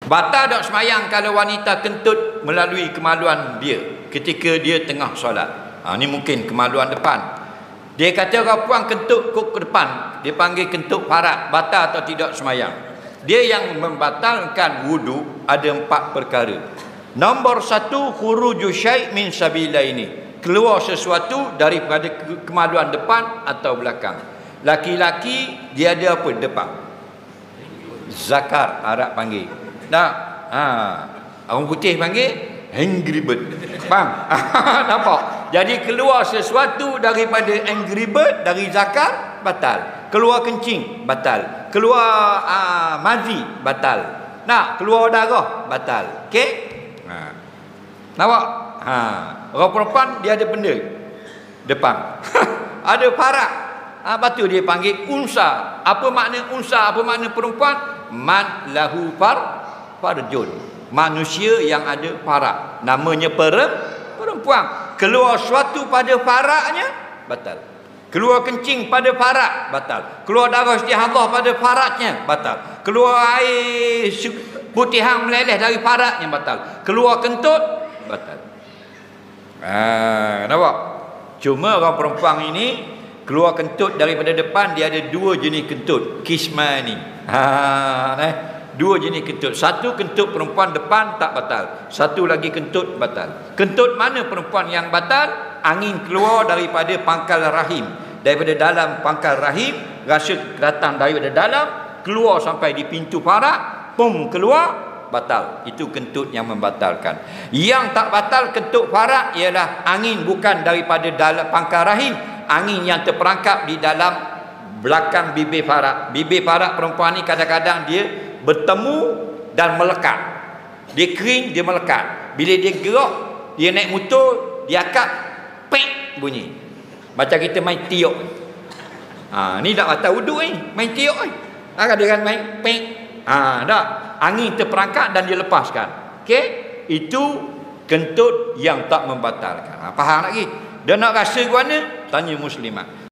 Batal tak semayang kalau wanita kentut melalui kemaluan dia ketika dia tengah solat. Ni mungkin kemaluan depan. Dia kata orang puan kentut ke depan, dia panggil kentut parat, batal atau tidak semayang. Dia yang membatalkan wudu ada 4 perkara. Nombor 1, khuruju syai' min sabilaini, keluar sesuatu daripada kemaluan depan atau belakang. Laki-laki dia ada apa depan? Zakar Arab panggil. Orang putih panggil angry bird. Faham? Nampak? Jadi keluar sesuatu daripada angry bird, dari zakar, batal. Keluar kencing, batal. Keluar mazi, batal. Keluar darah, batal. Okey? Nampak? Orang perempuan dia ada benda depan. Ada parak. Lepas tu dia panggil unsa. Apa makna unsa? Apa makna perempuan? Man lahu farjun, manusia yang ada parak, namanya perempuan. Keluar sesuatu pada paraknya, batal. Keluar kencing pada parak, batal. Keluar darah istihadah pada paraknya, batal. Keluar air putihan meleleh dari paraknya, batal. Keluar kentut, batal. Nampak? Cuma orang perempuan ini keluar kentut daripada depan, dia ada 2 jenis kentut, kismani. 2 jenis kentut. Satu kentut perempuan depan tak batal, satu lagi kentut batal. Kentut mana perempuan yang batal? Angin keluar daripada pangkal rahim, daripada dalam pangkal rahim, rasa datang daripada dalam, keluar sampai di pintu parak, pum keluar, batal. Itu kentut yang membatalkan. Yang tak batal kentut parak ialah angin bukan daripada dalam pangkal rahim, angin yang terperangkap di dalam belakang bibir parak. Bibir parak perempuan ni kadang-kadang dia bertemu dan melekat. Dia kering, dia melekat. Bila dia gerak, dia naik motor, dia akak, pek bunyi. Macam kita main tiok. Ni tak batal wuduk ni, main tiok ni. Kadang-kadang main pek. Tak. Angin terperangkap dan dia lepaskan. Okey? Itu kentut yang tak membatalkan. Faham lagi? Dia nak rasa ke mana? Tanya muslimat.